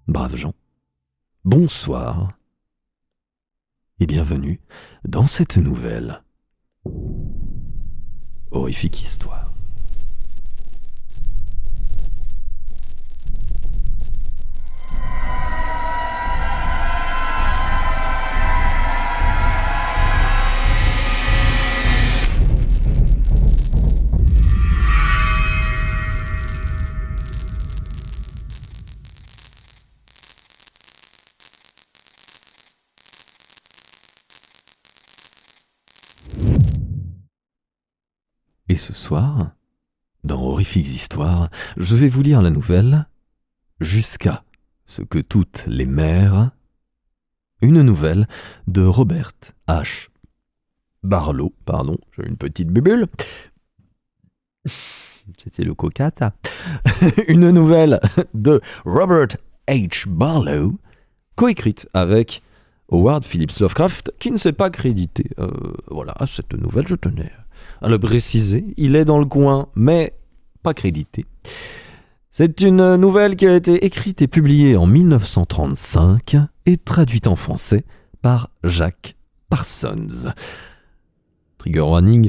braves gens, bonsoir et bienvenue dans cette nouvelle horrifique histoire. Et ce soir, dans Horrifiques Histoires, je vais vous lire la nouvelle « Jusqu'à ce que toutes les mères », une nouvelle de Robert H. Barlow, j'ai une petite bubule, c'était le coca, une nouvelle de Robert H. Barlow, coécrite avec Howard Phillips Lovecraft, qui ne s'est pas crédité. Voilà, cette nouvelle, je tenais à le préciser, il est dans le coin, mais pas crédité. C'est une nouvelle qui a été écrite et publiée en 1935 et traduite en français par Jacques Parsons. Trigger warning,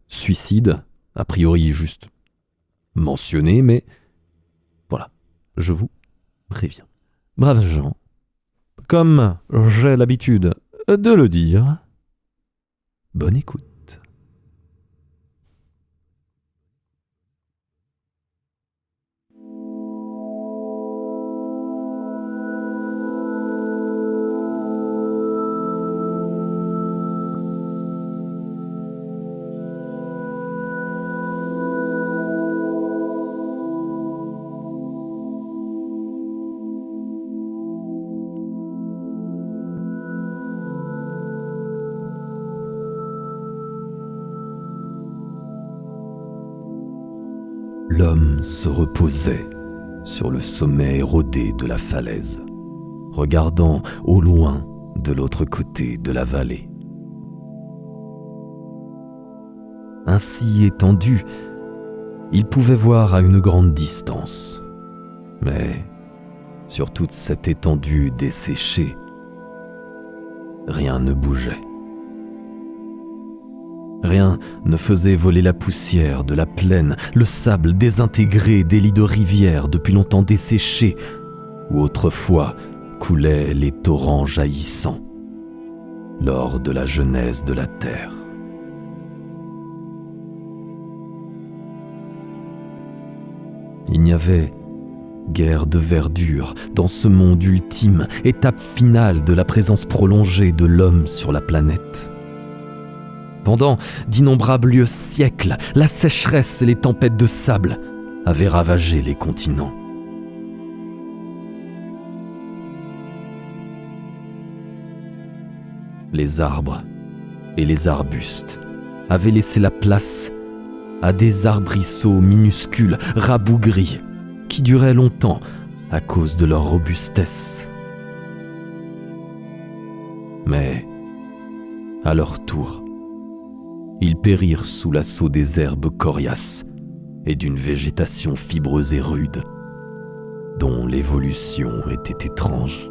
suicide, a priori juste mentionné, mais voilà, je vous préviens. Braves gens, comme j'ai l'habitude de le dire, bonne écoute. L'homme se reposait sur le sommet érodé de la falaise, regardant au loin de l'autre côté de la vallée. Ainsi étendu, il pouvait voir à une grande distance, mais sur toute cette étendue desséchée, rien ne bougeait. Rien ne faisait voler la poussière de la plaine, le sable désintégré des lits de rivières depuis longtemps desséchés, où autrefois coulaient les torrents jaillissants lors de la genèse de la terre. Il n'y avait guère de verdure dans ce monde ultime, étape finale de la présence prolongée de l'homme sur la planète. Pendant d'innombrables siècles, la sécheresse et les tempêtes de sable avaient ravagé les continents. Les arbres et les arbustes avaient laissé la place à des arbrisseaux minuscules, rabougris, qui duraient longtemps à cause de leur robustesse. Mais, à leur tour, ils périrent sous l'assaut des herbes coriaces et d'une végétation fibreuse et rude, dont l'évolution était étrange.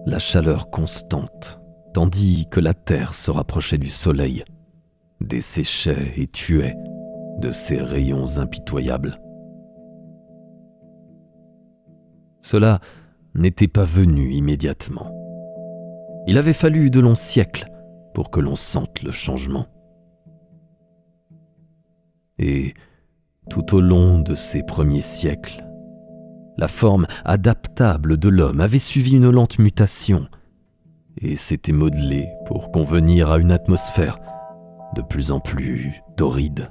La chaleur constante, tandis que la terre se rapprochait du soleil, desséchait et tuait de ses rayons impitoyables. Cela n'était pas venu immédiatement. Il avait fallu de longs siècles pour que l'on sente le changement. Et tout au long de ces premiers siècles, la forme adaptable de l'homme avait suivi une lente mutation et s'était modelée pour convenir à une atmosphère de plus en plus torride.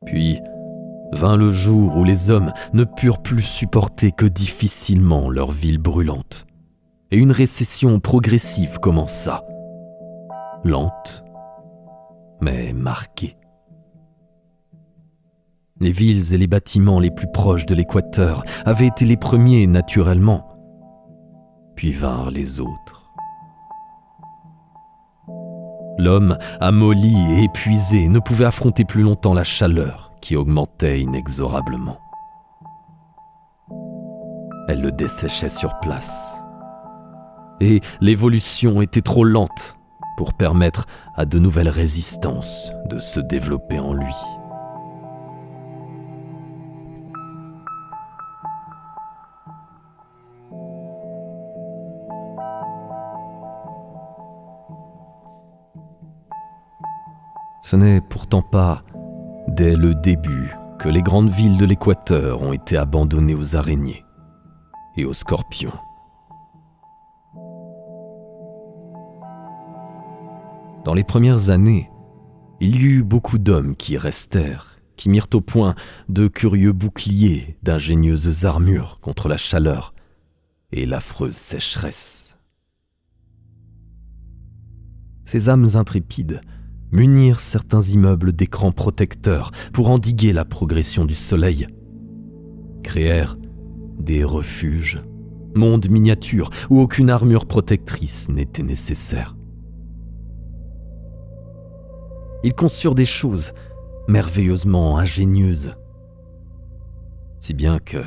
Puis vint le jour où les hommes ne purent plus supporter que difficilement leur ville brûlante, et une récession progressive commença. Lente, mais marquée. Les villes et les bâtiments les plus proches de l'équateur avaient été les premiers naturellement, puis vinrent les autres. L'homme, amolli et épuisé, ne pouvait affronter plus longtemps la chaleur qui augmentait inexorablement. Elle le desséchait sur place. Et l'évolution était trop lente pour permettre à de nouvelles résistances de se développer en lui. Ce n'est pourtant pas dès le début que les grandes villes de l'équateur ont été abandonnées aux araignées et aux scorpions. Dans les premières années, il y eut beaucoup d'hommes qui y restèrent, qui mirent au point de curieux boucliers, d'ingénieuses armures contre la chaleur et l'affreuse sécheresse. Ces âmes intrépides munirent certains immeubles d'écrans protecteurs pour endiguer la progression du soleil, créèrent des refuges, mondes miniatures où aucune armure protectrice n'était nécessaire. Ils conçurent des choses merveilleusement ingénieuses, si bien que,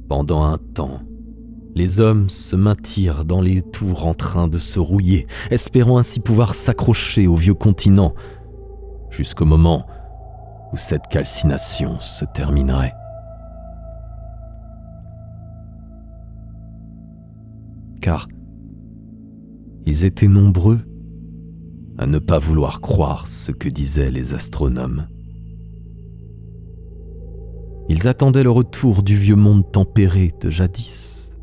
pendant un temps, les hommes se maintirent dans les tours en train de se rouiller, espérant ainsi pouvoir s'accrocher au vieux continent, jusqu'au moment où cette calcination se terminerait. Car ils étaient nombreux à ne pas vouloir croire ce que disaient les astronomes. Ils attendaient le retour du vieux monde tempéré de jadis.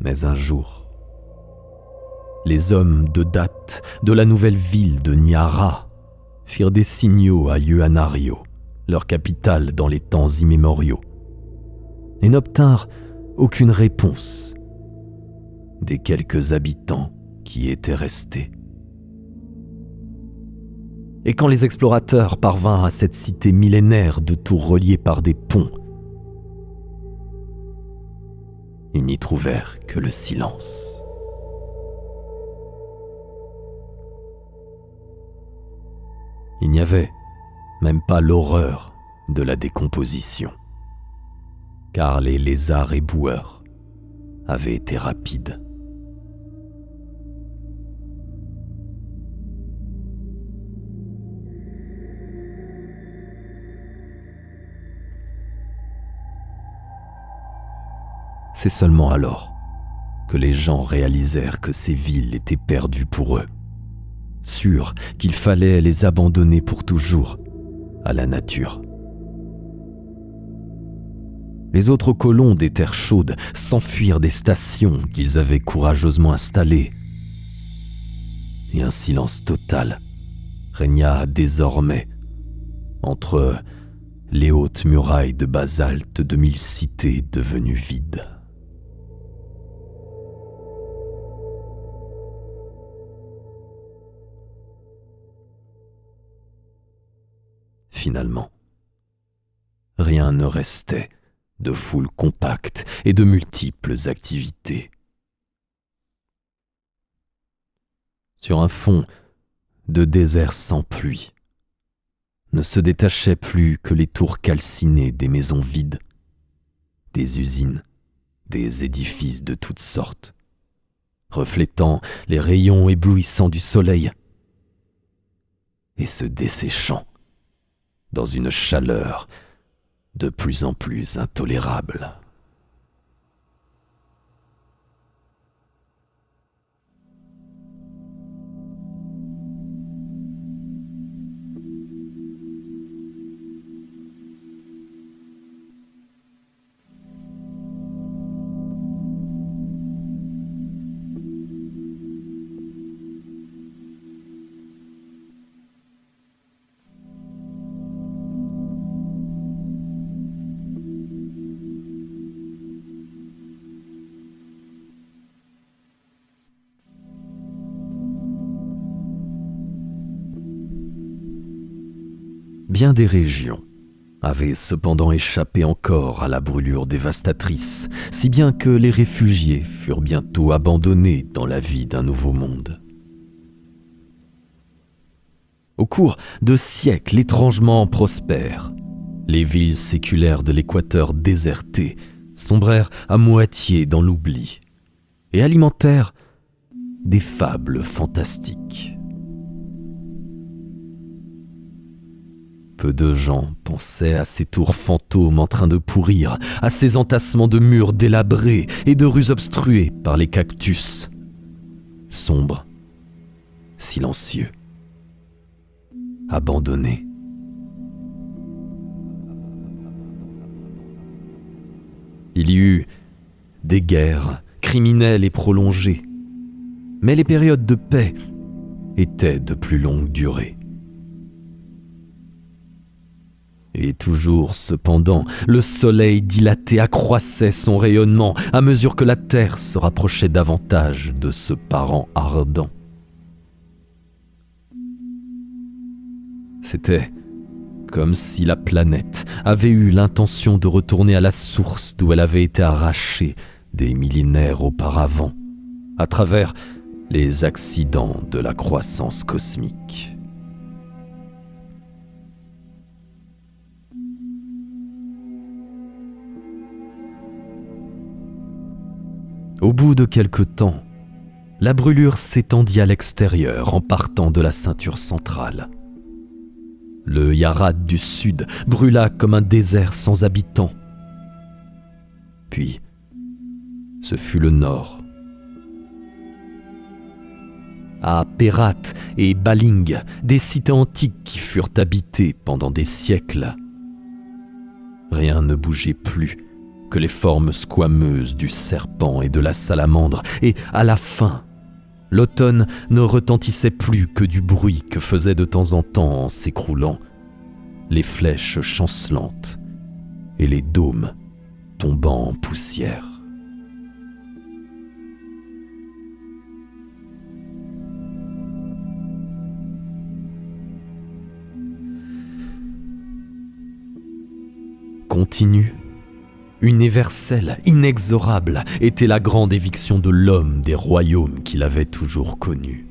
Mais un jour, les hommes de date de la nouvelle ville de Nyara firent des signaux à Yuanario, leur capitale dans les temps immémoriaux, et n'obtinrent aucune réponse des quelques habitants qui étaient restés. Et quand les explorateurs parvinrent à cette cité millénaire de tours reliées par des ponts, ils n'y trouvèrent que le silence. Il n'y avait même pas l'horreur de la décomposition, car les lézards éboueurs avaient été rapides. C'est seulement alors que les gens réalisèrent que ces villes étaient perdues pour eux, sûrs qu'il fallait les abandonner pour toujours à la nature. Les autres colons des terres chaudes s'enfuirent des stations qu'ils avaient courageusement installées, et un silence total régna désormais entre les hautes murailles de basalte de 1000 cités devenues vides. Finalement, rien ne restait de foules compactes et de multiples activités. Sur un fond de désert sans pluie, ne se détachaient plus que les tours calcinées des maisons vides, des usines, des édifices de toutes sortes, reflétant les rayons éblouissants du soleil et se desséchant dans une chaleur de plus en plus intolérable. Bien des régions avaient cependant échappé encore à la brûlure dévastatrice, si bien que les réfugiés furent bientôt abandonnés dans la vie d'un nouveau monde. Au cours de siècles étrangement prospères, les villes séculaires de l'Équateur désertées sombrèrent à moitié dans l'oubli et alimentèrent des fables fantastiques. Peu de gens pensaient à ces tours fantômes en train de pourrir, à ces entassements de murs délabrés et de rues obstruées par les cactus, sombres, silencieux, abandonnés. Il y eut des guerres criminelles et prolongées, mais les périodes de paix étaient de plus longue durée. Et toujours, cependant, le soleil dilaté accroissait son rayonnement à mesure que la terre se rapprochait davantage de ce parent ardent. C'était comme si la planète avait eu l'intention de retourner à la source d'où elle avait été arrachée des millénaires auparavant, à travers les accidents de la croissance cosmique. Au bout de quelque temps, la brûlure s'étendit à l'extérieur en partant de la ceinture centrale. Le Yarad du Sud brûla comme un désert sans habitants. Puis, ce fut le Nord. À Perat et Baling, des cités antiques qui furent habitées pendant des siècles. Rien ne bougeait plus que les formes squameuses du serpent et de la salamandre, et à la fin, l'automne ne retentissait plus que du bruit que faisaient de temps en temps en s'écroulant les flèches chancelantes et les dômes tombant en poussière. Continue, universelle, inexorable, était la grande éviction de l'homme des royaumes qu'il avait toujours connus.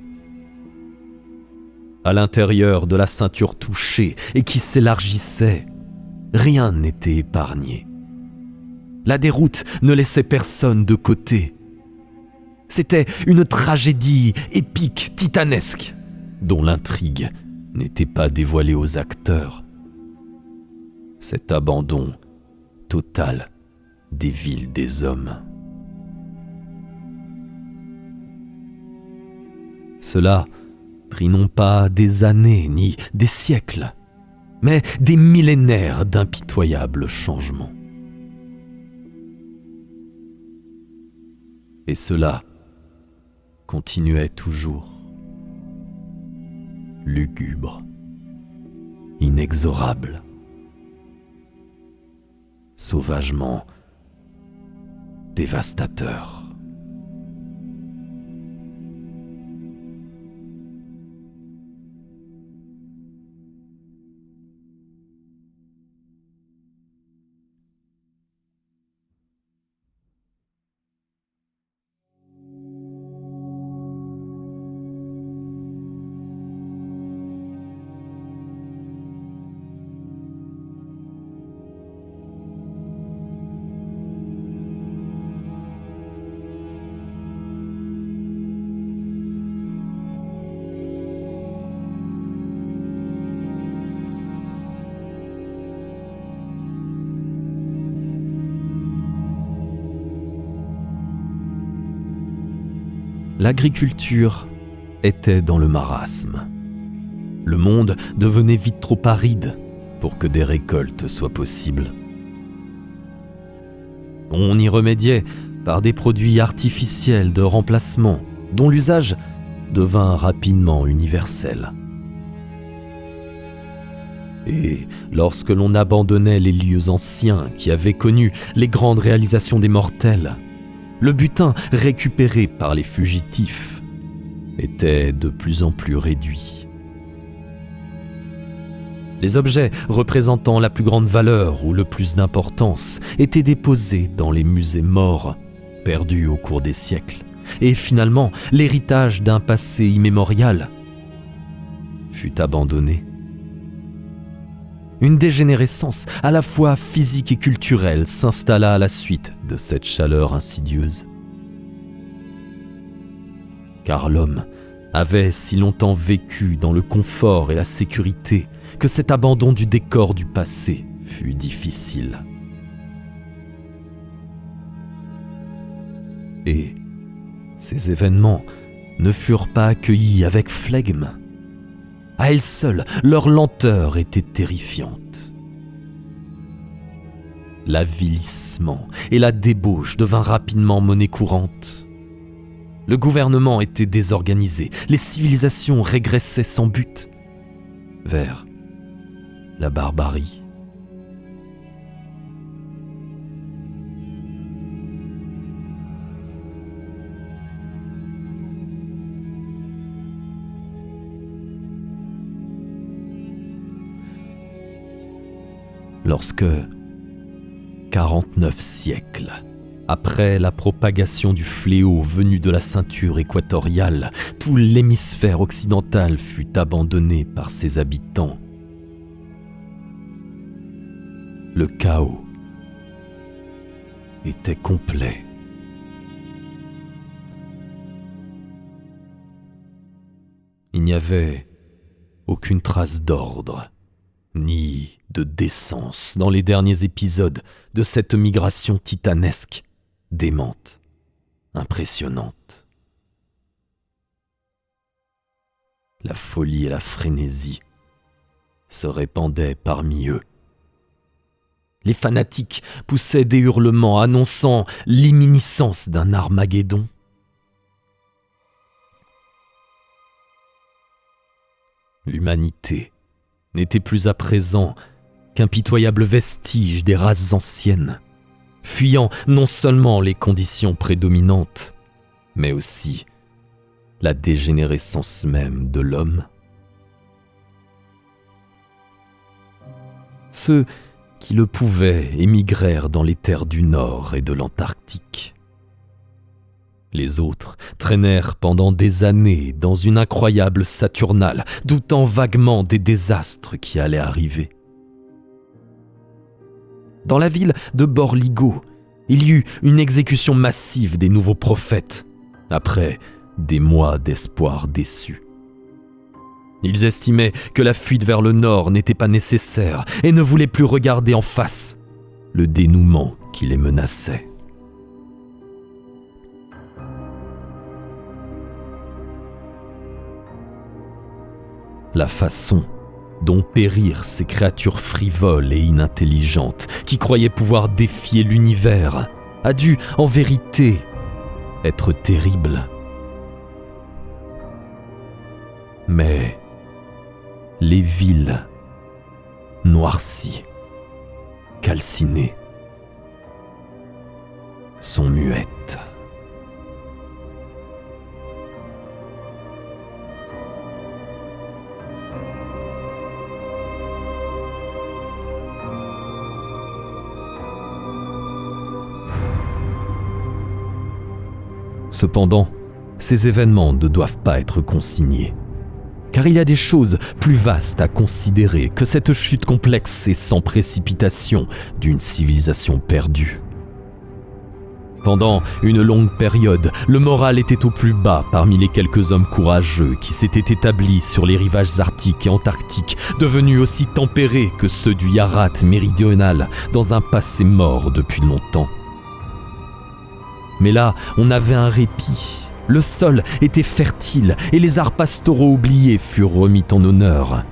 À l'intérieur de la ceinture touchée et qui s'élargissait, rien n'était épargné. La déroute ne laissait personne de côté. C'était une tragédie épique, titanesque, dont l'intrigue n'était pas dévoilée aux acteurs. Cet abandon total des villes des hommes. Cela prit non pas des années ni des siècles, mais des millénaires d'impitoyables changements. Et cela continuait toujours, lugubre, inexorable, sauvagement dévastateur. L'agriculture était dans le marasme. Le monde devenait vite trop aride pour que des récoltes soient possibles. On y remédiait par des produits artificiels de remplacement dont l'usage devint rapidement universel. Et lorsque l'on abandonnait les lieux anciens qui avaient connu les grandes réalisations des mortels, le butin récupéré par les fugitifs était de plus en plus réduit. Les objets représentant la plus grande valeur ou le plus d'importance étaient déposés dans les musées morts, perdus au cours des siècles. Et finalement, l'héritage d'un passé immémorial fut abandonné. Une dégénérescence à la fois physique et culturelle s'installa à la suite de cette chaleur insidieuse. Car l'homme avait si longtemps vécu dans le confort et la sécurité que cet abandon du décor du passé fut difficile. Et ces événements ne furent pas accueillis avec flegme. À elles seules, leur lenteur était terrifiante. L'avilissement et la débauche devinrent rapidement monnaie courante. Le gouvernement était désorganisé, les civilisations régressaient sans but vers la barbarie. Lorsque, 49 siècles après la propagation du fléau venu de la ceinture équatoriale, tout l'hémisphère occidental fut abandonné par ses habitants. Le chaos était complet. Il n'y avait aucune trace d'ordre, ni de décence dans les derniers épisodes de cette migration titanesque, démente, impressionnante. La folie et la frénésie se répandaient parmi eux. Les fanatiques poussaient des hurlements annonçant l'imminence d'un Armageddon. L'humanité n'était plus à présent qu'un pitoyable vestige des races anciennes, fuyant non seulement les conditions prédominantes, mais aussi la dégénérescence même de l'homme. Ceux qui le pouvaient émigrèrent dans les terres du Nord et de l'Antarctique. Les autres traînèrent pendant des années dans une incroyable Saturnale, doutant vaguement des désastres qui allaient arriver. Dans la ville de Borligo, il y eut une exécution massive des nouveaux prophètes, après des mois d'espoir déçus. Ils estimaient que la fuite vers le nord n'était pas nécessaire et ne voulaient plus regarder en face le dénouement qui les menaçait. La façon dont périrent ces créatures frivoles et inintelligentes qui croyaient pouvoir défier l'univers a dû, en vérité, être terrible. Mais les villes noircies, calcinées, sont muettes. Cependant, ces événements ne doivent pas être consignés, car il y a des choses plus vastes à considérer que cette chute complexe et sans précipitation d'une civilisation perdue. Pendant une longue période, le moral était au plus bas parmi les quelques hommes courageux qui s'étaient établis sur les rivages arctiques et antarctiques, devenus aussi tempérés que ceux du Yarat méridional dans un passé mort depuis longtemps. Mais là, on avait un répit. Le sol était fertile et les arts pastoraux oubliés furent remis en honneur.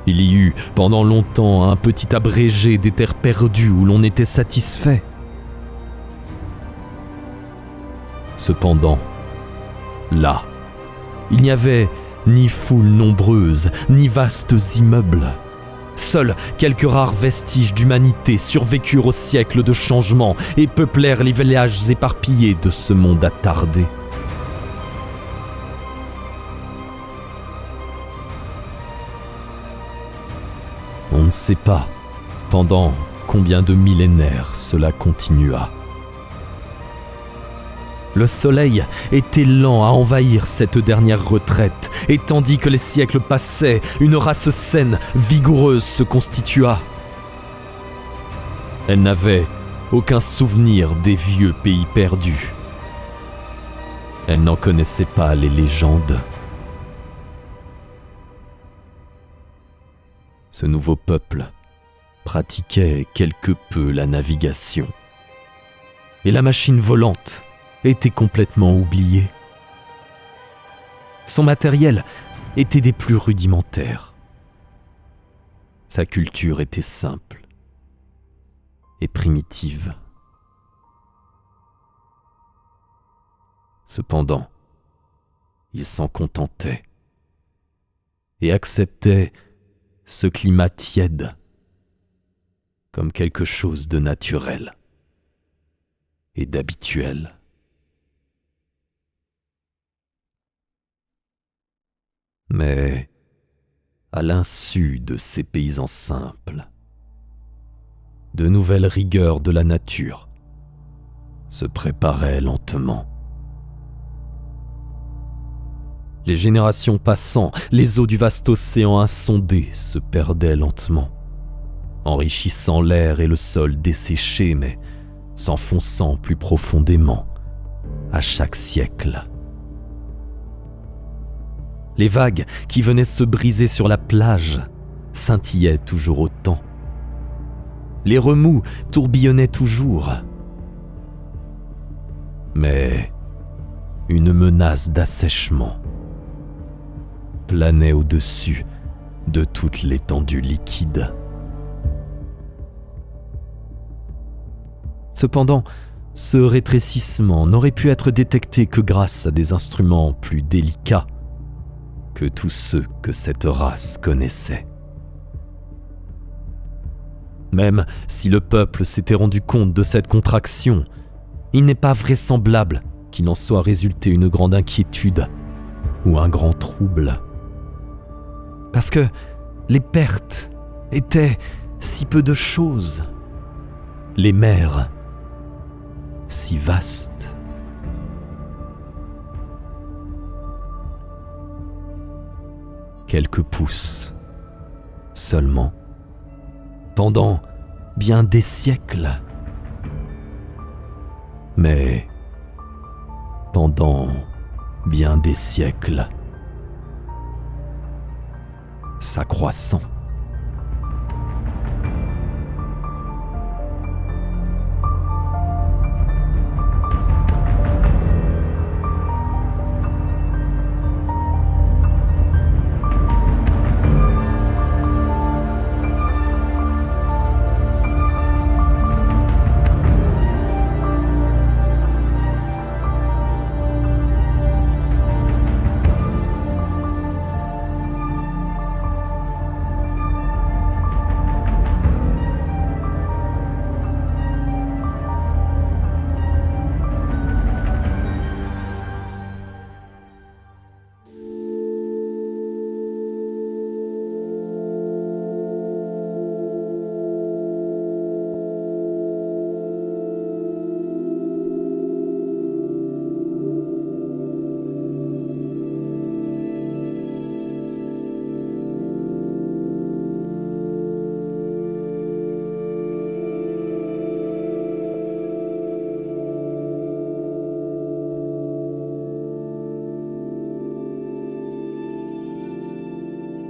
Il y eut pendant longtemps un petit abrégé des terres perdues où l'on était satisfait. Cependant, là, il n'y avait ni foule nombreuse, ni vastes immeubles. Seuls quelques rares vestiges d'humanité survécurent aux siècles de changement et peuplèrent les villages éparpillés de ce monde attardé. ne sait pas pendant combien de millénaires cela continua. Le soleil était lent à envahir cette dernière retraite, et tandis que les siècles passaient, une race saine, vigoureuse se constitua. Elle n'avait aucun souvenir des vieux pays perdus. Elle n'en connaissait pas les légendes. Ce nouveau peuple pratiquait quelque peu la navigation, et la machine volante était complètement oubliée. Son matériel était des plus rudimentaires. Sa culture était simple et primitive. Cependant, il s'en contentait et acceptait ce climat tiède comme quelque chose de naturel et d'habituel. Mais, à l'insu de ces paysans simples, de nouvelles rigueurs de la nature se préparaient lentement. Les générations passant, les eaux du vaste océan insondé se perdaient lentement, enrichissant l'air et le sol desséchés, mais s'enfonçant plus profondément à chaque siècle. Les vagues qui venaient se briser sur la plage scintillaient toujours autant. Les remous tourbillonnaient toujours. Mais une menace d'assèchement planait au-dessus de toute l'étendue liquide. Cependant, ce rétrécissement n'aurait pu être détecté que grâce à des instruments plus délicats que tous ceux que cette race connaissait. Même si le peuple s'était rendu compte de cette contraction, il n'est pas vraisemblable qu'il en soit résulté une grande inquiétude ou un grand trouble. Parce que les pertes étaient si peu de choses, les mers si vastes. Quelques pouces seulement, pendant bien des siècles. Mais pendant bien des siècles, s'accroissant.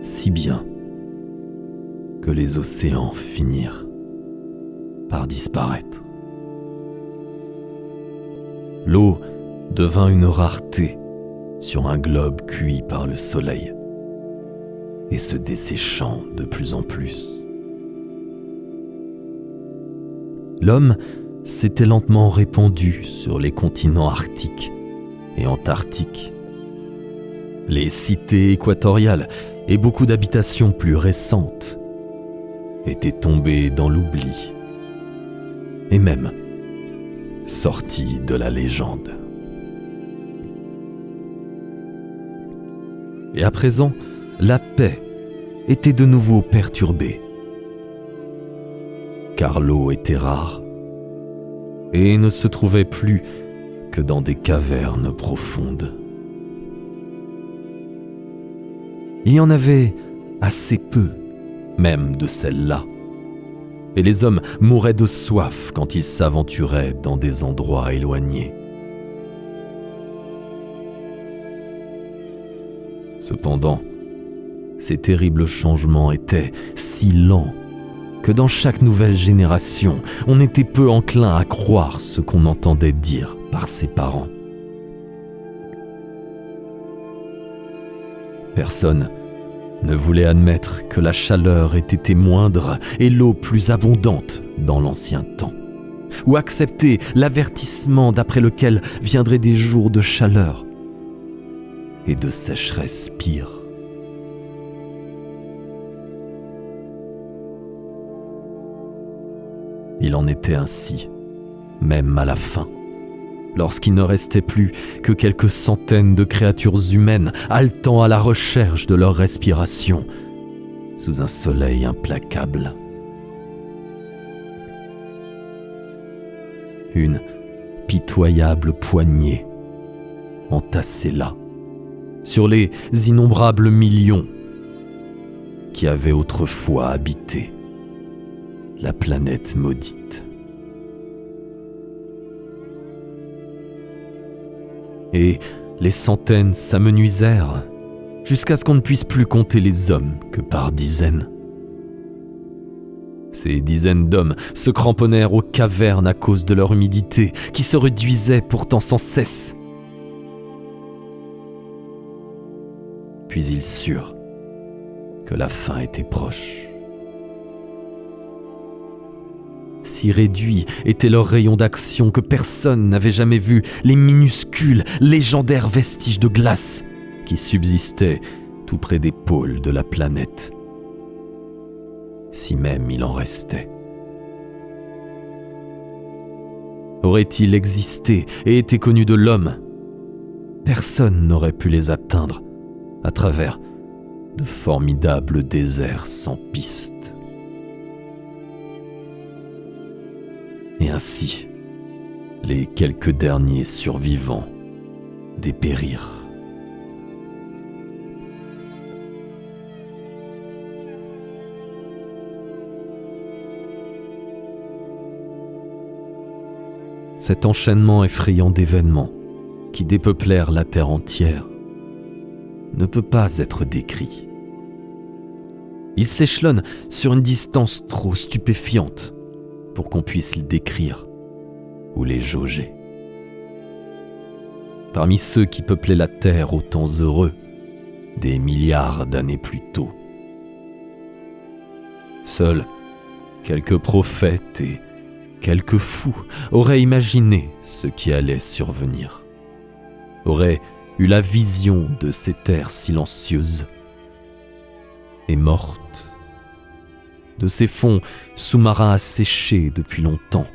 Si bien que les océans finirent par disparaître. L'eau devint une rareté sur un globe cuit par le soleil et se desséchant de plus en plus. L'homme s'était lentement répandu sur les continents arctiques et antarctiques. Les cités équatoriales et beaucoup d'habitations plus récentes étaient tombées dans l'oubli et même sorties de la légende. Et à présent, la paix était de nouveau perturbée car l'eau était rare et ne se trouvait plus que dans des cavernes profondes. Il y en avait assez peu, même de celles-là, et les hommes mouraient de soif quand ils s'aventuraient dans des endroits éloignés. Cependant, ces terribles changements étaient si lents que dans chaque nouvelle génération, on était peu enclin à croire ce qu'on entendait dire par ses parents. Personne ne voulait admettre que la chaleur ait été moindre et l'eau plus abondante dans l'ancien temps, ou accepter l'avertissement d'après lequel viendraient des jours de chaleur et de sécheresse pire. Il en était ainsi, même à la fin, lorsqu'il ne restait plus que quelques centaines de créatures humaines haletant à la recherche de leur respiration sous un soleil implacable. Une pitoyable poignée entassée là, sur les innombrables millions qui avaient autrefois habité la planète maudite. Et les centaines s'amenuisèrent jusqu'à ce qu'on ne puisse plus compter les hommes que par dizaines. Ces dizaines d'hommes se cramponnèrent aux cavernes à cause de leur humidité qui se réduisait pourtant sans cesse. Puis ils surent que la fin était proche. Si réduits étaient leurs rayons d'action que personne n'avait jamais vu les minuscules, légendaires vestiges de glace qui subsistaient tout près des pôles de la planète. Si même il en restait. Auraient-ils existé et été connus de l'homme? Personne n'aurait pu les atteindre à travers de formidables déserts sans piste. Et ainsi, les quelques derniers survivants dépérirent. Cet enchaînement effrayant d'événements qui dépeuplèrent la terre entière ne peut pas être décrit. Il s'échelonne sur une distance trop stupéfiante pour qu'on puisse les décrire ou les jauger. Parmi ceux qui peuplaient la terre aux temps heureux, des milliards d'années plus tôt, seuls quelques prophètes et quelques fous auraient imaginé ce qui allait survenir, auraient eu la vision de ces terres silencieuses et mortes, de ces fonds sous-marins asséchés depuis longtemps.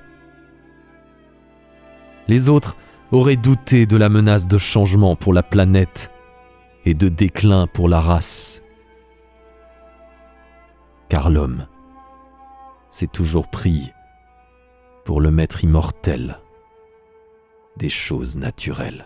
Les autres auraient douté de la menace de changement pour la planète et de déclin pour la race. Car l'homme s'est toujours pris pour le maître immortel des choses naturelles.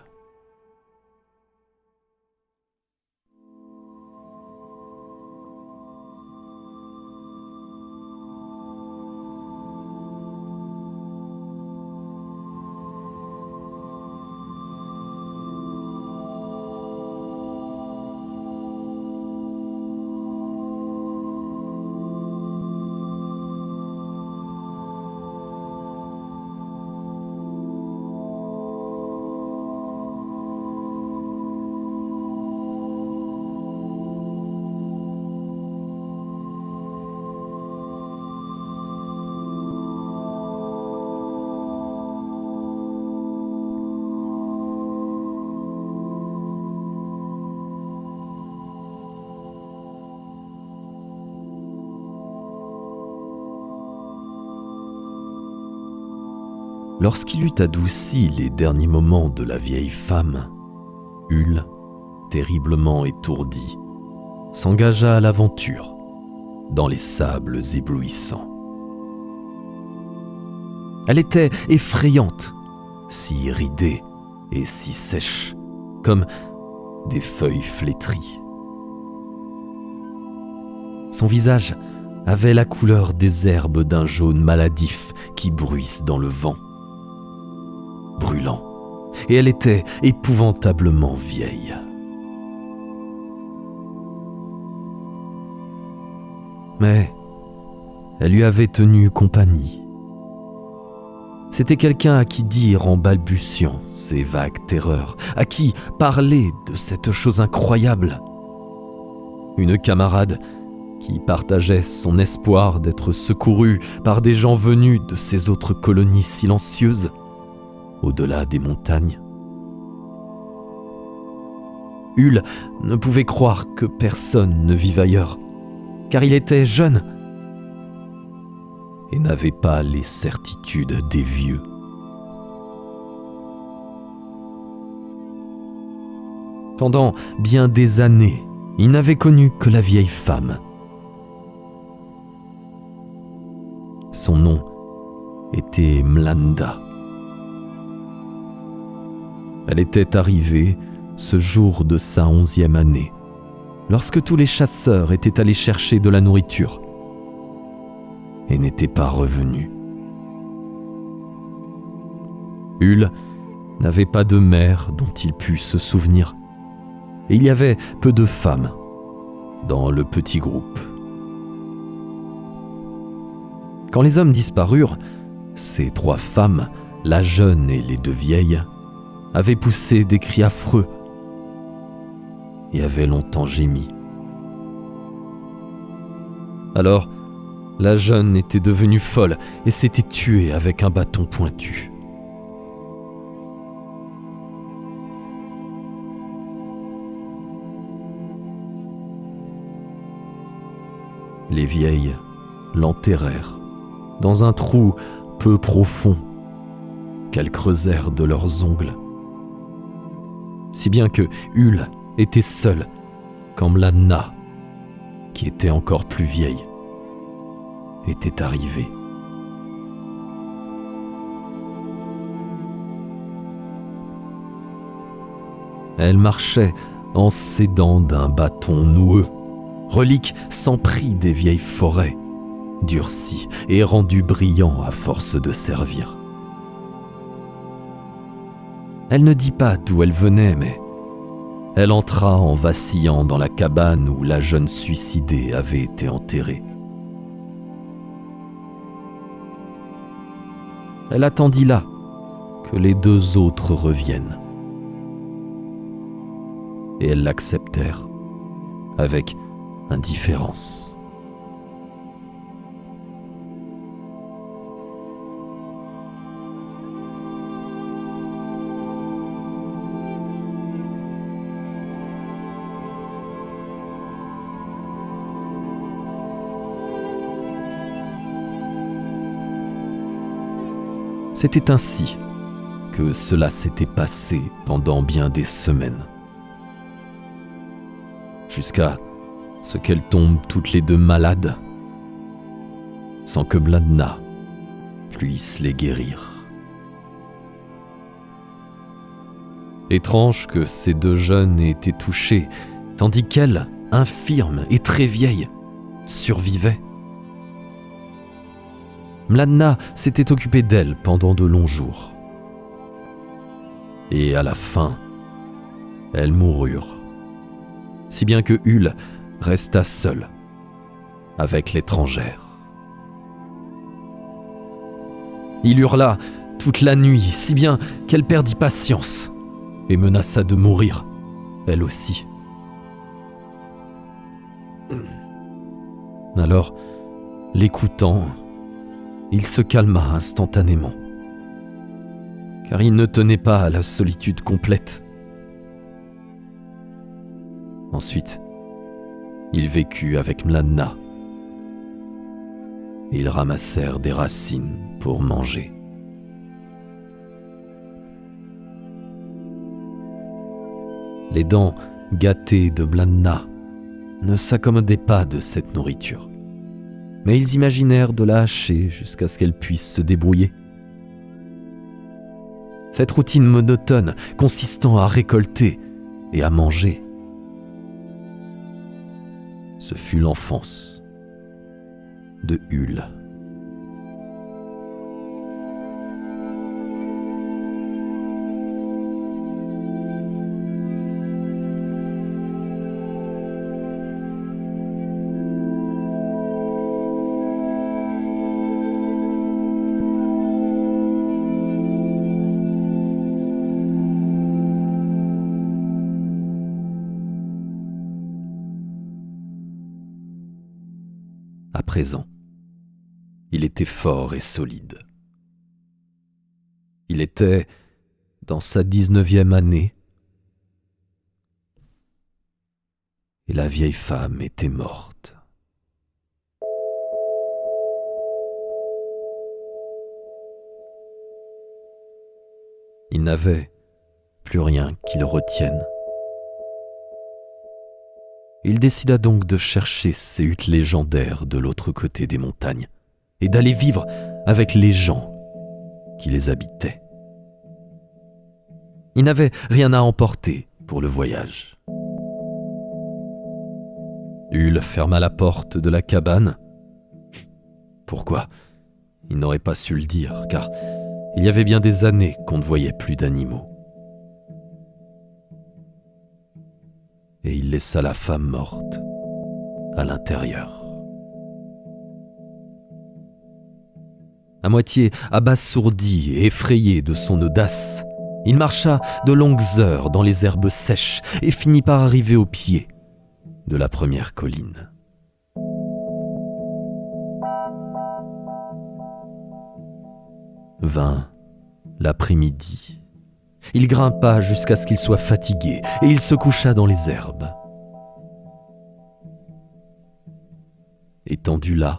Lorsqu'il eut adouci les derniers moments de la vieille femme, Hull, terriblement étourdi, s'engagea à l'aventure dans les sables éblouissants. Elle était effrayante, si ridée et si sèche, comme des feuilles flétries. Son visage avait la couleur des herbes d'un jaune maladif qui bruissent dans le vent, brûlant, et elle était épouvantablement vieille. Mais elle lui avait tenu compagnie. C'était quelqu'un à qui dire en balbutiant ses vagues terreurs, à qui parler de cette chose incroyable. Une camarade qui partageait son espoir d'être secouru par des gens venus de ces autres colonies silencieuses, au-delà des montagnes. Hull ne pouvait croire que personne ne vive ailleurs, car il était jeune et n'avait pas les certitudes des vieux. Pendant bien des années, il n'avait connu que la vieille femme. Son nom était Mlanda. Elle était arrivée ce jour de sa 11e année, lorsque tous les chasseurs étaient allés chercher de la nourriture et n'étaient pas revenus. Hull n'avait pas de mère dont il pût se souvenir, et il y avait peu de femmes dans le petit groupe. Quand les hommes disparurent, ces 3 femmes, la jeune et les 2 vieilles, avaient poussé des cris affreux et avaient longtemps gémi. Alors, la jeune était devenue folle et s'était tuée avec un bâton pointu. Les vieilles l'enterrèrent dans un trou peu profond qu'elles creusèrent de leurs ongles. Si bien que Hull était seul quand Mlanda, qui était encore plus vieille, était arrivée. Elle marchait en s'aidant d'un bâton noueux, relique sans prix des vieilles forêts, durci et rendu brillant à force de servir. Elle ne dit pas d'où elle venait, mais elle entra en vacillant dans la cabane où la jeune suicidée avait été enterrée. Elle attendit là que les 2 autres reviennent. Et elles l'acceptèrent avec indifférence. C'était ainsi que cela s'était passé pendant bien des semaines. Jusqu'à ce qu'elles tombent toutes les 2 malades, sans que Mlanda puisse les guérir. Étrange que ces 2 jeunes aient été touchées, tandis qu'elle, infirme et très vieille, survivait. Mlanda s'était occupée d'elle pendant de longs jours. Et à la fin, elles moururent, si bien que Hull resta seul avec l'étrangère. Il hurla toute la nuit, si bien qu'elle perdit patience et menaça de mourir, elle aussi. Alors, l'écoutant, il se calma instantanément, car il ne tenait pas à la solitude complète. Ensuite, il vécut avec Mlanda. Ils ramassèrent des racines pour manger. Les dents gâtées de Mlanda ne s'accommodaient pas de cette nourriture, mais ils imaginèrent de la hacher jusqu'à ce qu'elle puisse se débrouiller Cette routine monotone consistant à récolter et à manger. Ce fut l'enfance de Hull. À présent, il était fort et solide. Il était dans sa 19e année et la vieille femme était morte. Il n'avait plus rien qui le retienne. Il décida donc de chercher ces huttes légendaires de l'autre côté des montagnes et d'aller vivre avec les gens qui les habitaient. Il n'avait rien à emporter pour le voyage. Hull ferma la porte de la cabane. Pourquoi ? Il n'aurait pas su le dire, car il y avait bien des années qu'on ne voyait plus d'animaux. Et il laissa la femme morte à l'intérieur. À moitié abasourdi et effrayé de son audace, il marcha de longues heures dans les herbes sèches et finit par arriver au pied de la première colline. Vint l'après-midi. Il grimpa jusqu'à ce qu'il soit fatigué et il se coucha dans les herbes. Étendu là,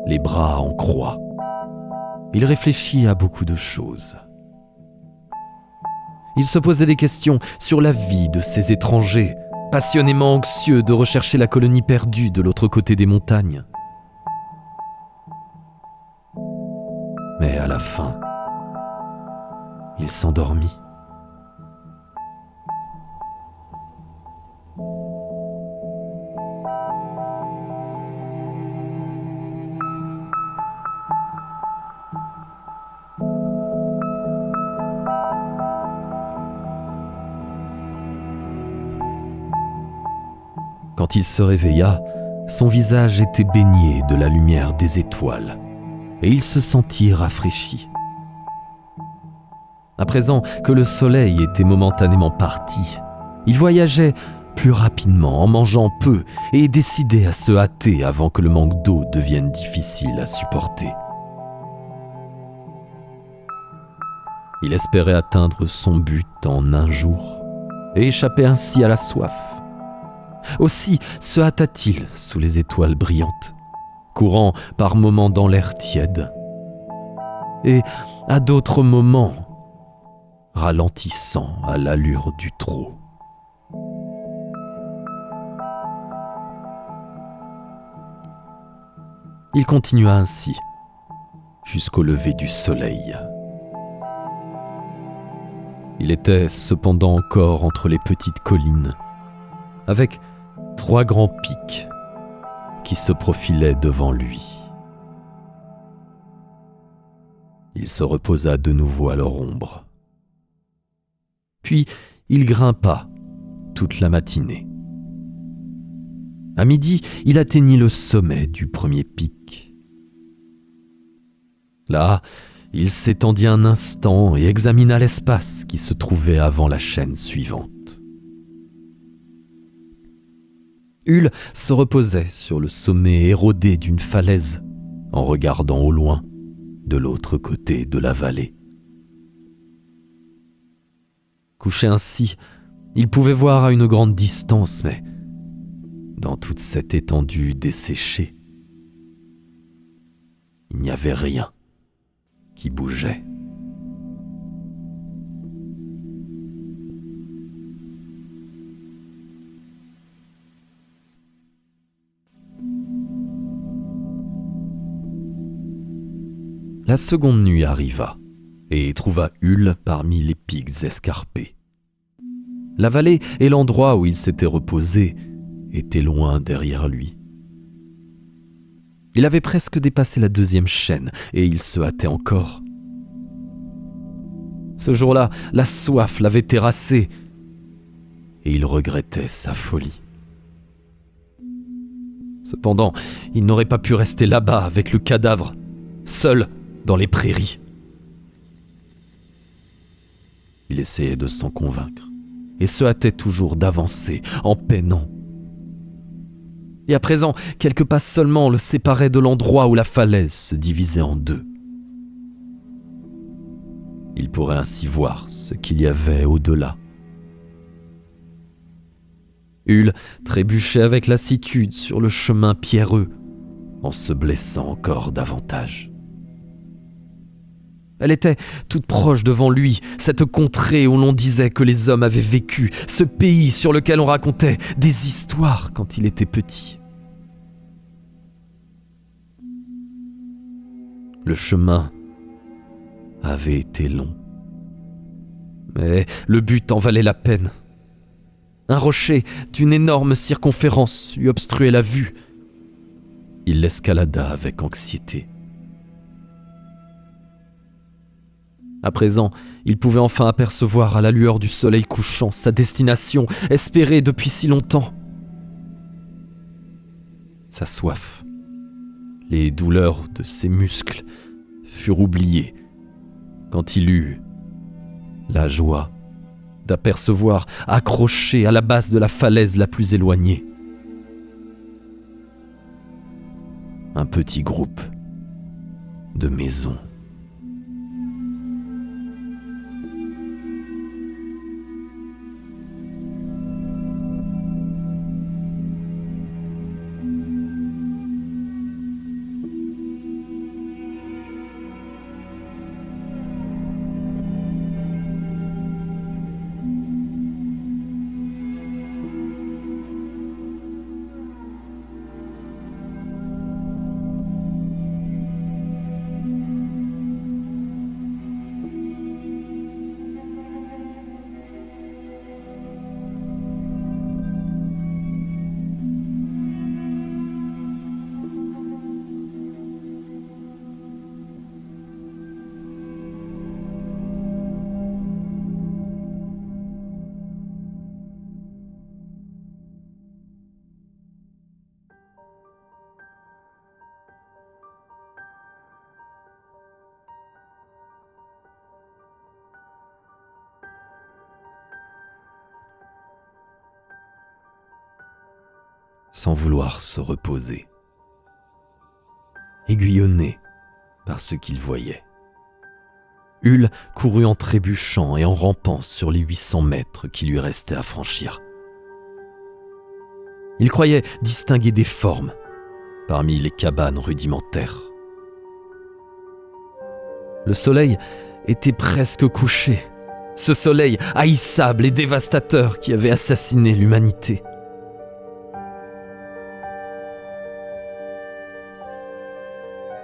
les bras en croix, il réfléchit à beaucoup de choses. Il se posait des questions sur la vie de ces étrangers, passionnément anxieux de rechercher la colonie perdue de l'autre côté des montagnes. Mais à la fin, il s'endormit. Quand il se réveilla, son visage était baigné de la lumière des étoiles et il se sentit rafraîchi. À présent que le soleil était momentanément parti, il voyageait plus rapidement en mangeant peu et décidait à se hâter avant que le manque d'eau devienne difficile à supporter. Il espérait atteindre son but en un jour et échapper ainsi à la soif. Aussi se hâta-t-il sous les étoiles brillantes, courant par moments dans l'air tiède et à d'autres moments ralentissant à l'allure du trot. Il continua ainsi jusqu'au lever du soleil. Il était cependant encore entre les petites collines, avec 3 grands pics qui se profilaient devant lui. Il se reposa de nouveau à leur ombre. Puis il grimpa toute la matinée. À midi, il atteignit le sommet du premier pic. Là, il s'étendit un instant et examina l'espace qui se trouvait avant la chaîne suivante. Hull se reposait sur le sommet érodé d'une falaise en regardant au loin de l'autre côté de la vallée. Couché ainsi, il pouvait voir à une grande distance, mais dans toute cette étendue desséchée, il n'y avait rien qui bougeait. La seconde nuit arriva, et trouva Hull parmi les pics escarpés. La vallée et l'endroit où il s'était reposé étaient loin derrière lui. Il avait presque dépassé la 2e chaîne et il se hâtait encore. Ce jour-là, la soif l'avait terrassé et il regrettait sa folie. Cependant, il n'aurait pas pu rester là-bas avec le cadavre, seul dans les prairies. Il essayait de s'en convaincre et se hâtait toujours d'avancer en peinant. Et à présent, quelques pas seulement le séparaient de l'endroit où la falaise se divisait en deux. Il pourrait ainsi voir ce qu'il y avait au-delà. Hull trébuchait avec lassitude sur le chemin pierreux, en se blessant encore davantage. Elle était toute proche devant lui, cette contrée où l'on disait que les hommes avaient vécu, ce pays sur lequel on racontait des histoires quand il était petit. Le chemin avait été long, mais le but en valait la peine. Un rocher d'une énorme circonférence lui obstruait la vue. Il l'escalada avec anxiété. À présent, il pouvait enfin apercevoir à la lueur du soleil couchant sa destination, espérée depuis si longtemps. Sa soif, les douleurs de ses muscles furent oubliées quand il eut la joie d'apercevoir, accroché à la base de la falaise la plus éloignée, un petit groupe de maisons. Sans vouloir se reposer, aiguillonné par ce qu'il voyait, Hull courut en trébuchant et en rampant sur les 800 mètres qui lui restaient à franchir. Il croyait distinguer des formes parmi les cabanes rudimentaires. Le soleil était presque couché, ce soleil haïssable et dévastateur qui avait assassiné l'humanité.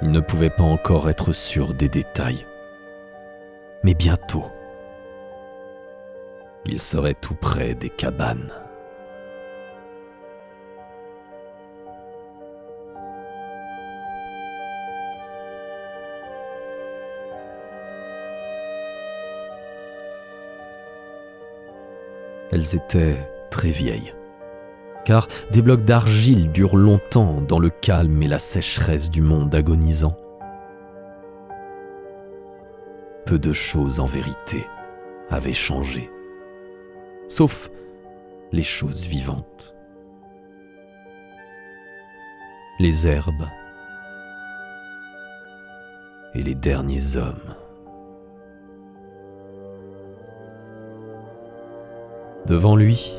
Il ne pouvait pas encore être sûr des détails. Mais bientôt, il serait tout près des cabanes. Elles étaient très vieilles, car des blocs d'argile durent longtemps dans le calme et la sécheresse du monde agonisant. Peu de choses en vérité avaient changé, sauf les choses vivantes. Les herbes et les derniers hommes. Devant lui,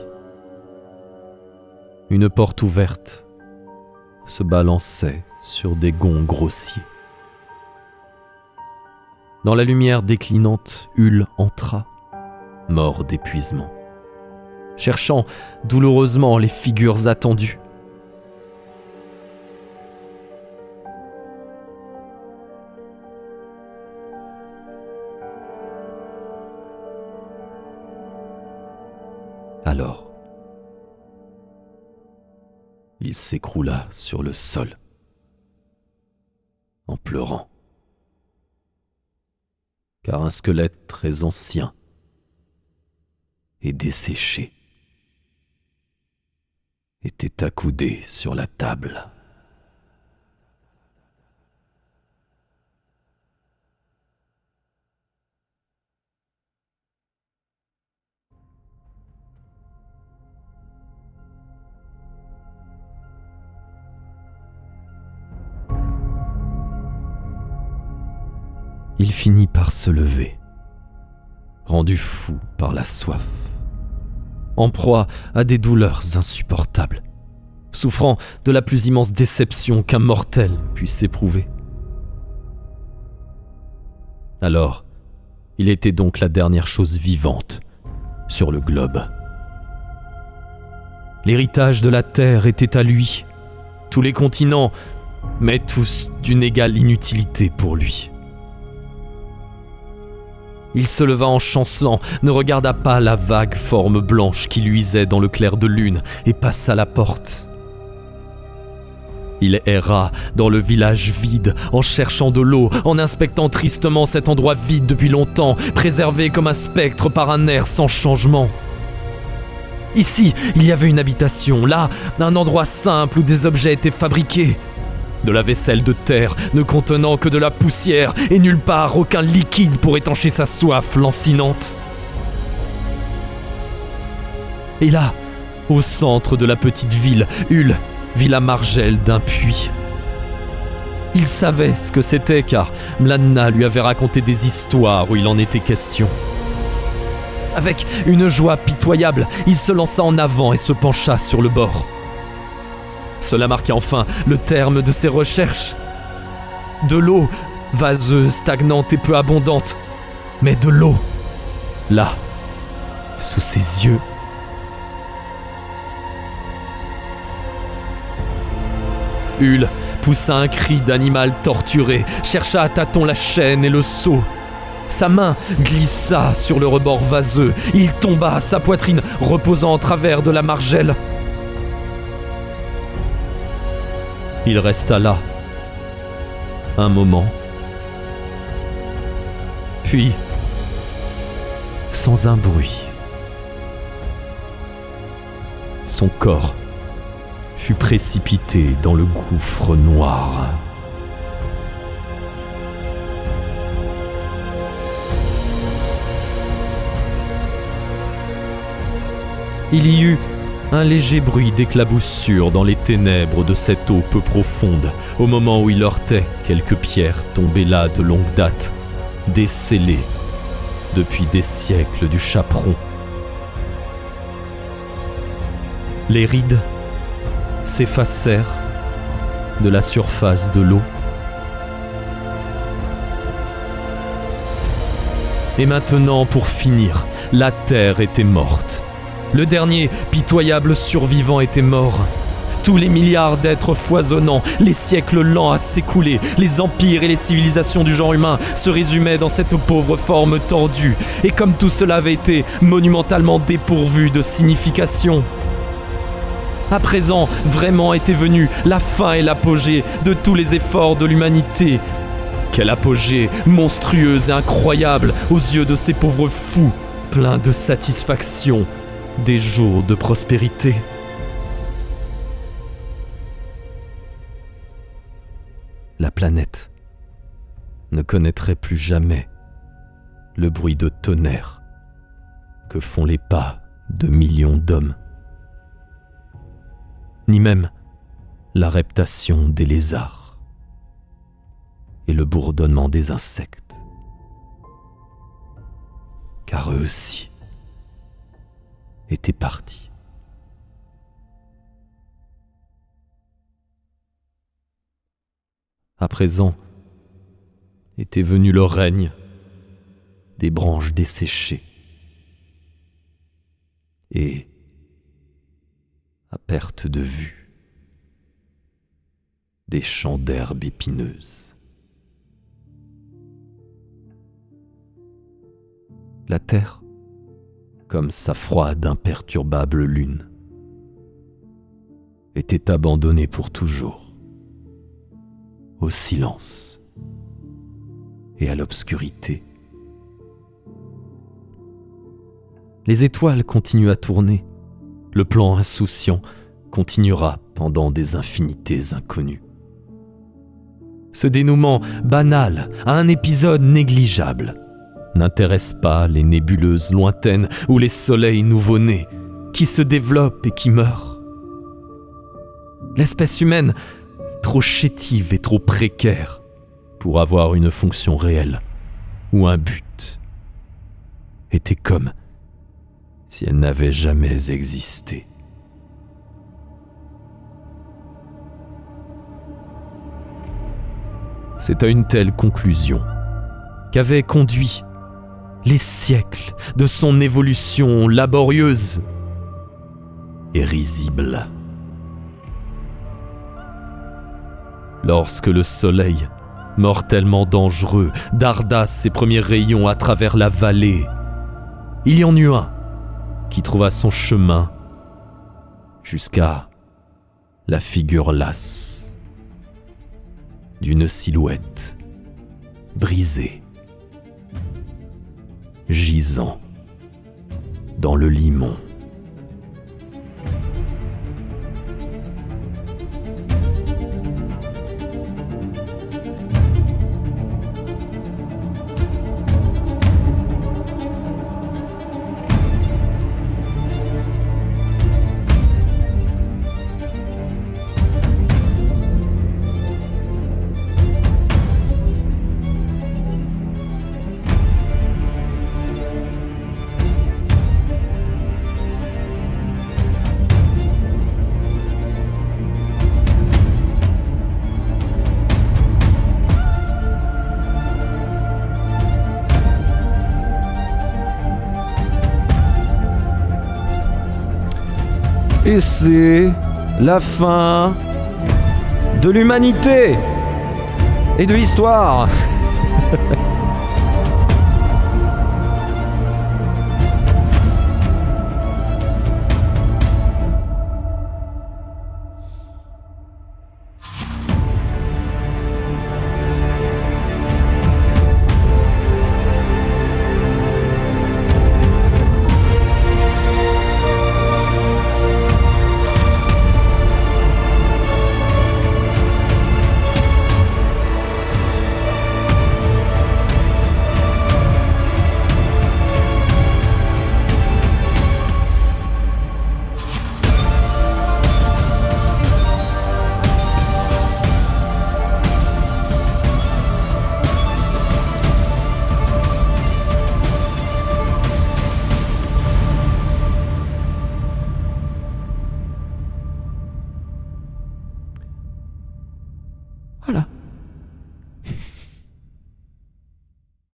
une porte ouverte se balançait sur des gonds grossiers. Dans la lumière déclinante, Hull entra, mort d'épuisement, cherchant douloureusement les figures attendues. Alors, il s'écroula sur le sol, en pleurant, car un squelette très ancien et desséché était accoudé sur la table. Il finit par se lever, rendu fou par la soif, en proie à des douleurs insupportables, souffrant de la plus immense déception qu'un mortel puisse éprouver. Alors, il était donc la dernière chose vivante sur le globe. L'héritage de la Terre était à lui, tous les continents, mais tous d'une égale inutilité pour lui. Il se leva en chancelant, ne regarda pas la vague forme blanche qui luisait dans le clair de lune et passa la porte. Il erra dans le village vide, en cherchant de l'eau, en inspectant tristement cet endroit vide depuis longtemps, préservé comme un spectre par un air sans changement. Ici, il y avait une habitation, là, un endroit simple où des objets étaient fabriqués. De la vaisselle de terre, ne contenant que de la poussière, et nulle part aucun liquide pour étancher sa soif lancinante. Et là, au centre de la petite ville, Hull vit la margelle d'un puits. Il savait ce que c'était car Mlanna lui avait raconté des histoires où il en était question. Avec une joie pitoyable, il se lança en avant et se pencha sur le bord. Cela marqua enfin le terme de ses recherches. De l'eau, vaseuse, stagnante et peu abondante, mais de l'eau, là, sous ses yeux. Hull poussa un cri d'animal torturé, chercha à tâtons la chaîne et le seau. Sa main glissa sur le rebord vaseux, il tomba, sa poitrine reposant en travers de la margelle. Il resta là, un moment, puis, sans un bruit, son corps fut précipité dans le gouffre noir. Il y eut un léger bruit d'éclaboussure dans les ténèbres de cette eau peu profonde, au moment où il heurtait quelques pierres tombées là de longue date, décellées depuis des siècles du chaperon. Les rides s'effacèrent de la surface de l'eau. Et maintenant, pour finir, la terre était morte. Le dernier pitoyable survivant était mort. Tous les milliards d'êtres foisonnants, les siècles lents à s'écouler, les empires et les civilisations du genre humain se résumaient dans cette pauvre forme tordue. Et comme tout cela avait été monumentalement dépourvu de signification. À présent, vraiment était venue la fin et l'apogée de tous les efforts de l'humanité. Quel apogée monstrueuse et incroyable aux yeux de ces pauvres fous, pleins de satisfaction, des jours de prospérité. La planète ne connaîtrait plus jamais le bruit de tonnerre que font les pas de millions d'hommes, ni même la reptation des lézards et le bourdonnement des insectes, car eux aussi étaient partis. À présent était venu le règne des branches desséchées et, à perte de vue, des champs d'herbes épineuses. La terre comme sa froide, imperturbable lune, était abandonné pour toujours au silence et à l'obscurité. Les étoiles continuent à tourner. Le plan insouciant continuera pendant des infinités inconnues. Ce dénouement banal à un épisode négligeable n'intéresse pas les nébuleuses lointaines ou les soleils nouveau-nés qui se développent et qui meurent. L'espèce humaine, trop chétive et trop précaire pour avoir une fonction réelle ou un but, était comme si elle n'avait jamais existé. C'est à une telle conclusion qu'avaient conduit les siècles de son évolution laborieuse et risible. Lorsque le soleil, mortellement dangereux, darda ses premiers rayons à travers la vallée, il y en eut un qui trouva son chemin jusqu'à la figure lasse d'une silhouette brisée, gisant dans le limon. Et c'est la fin de l'humanité et de l'histoire.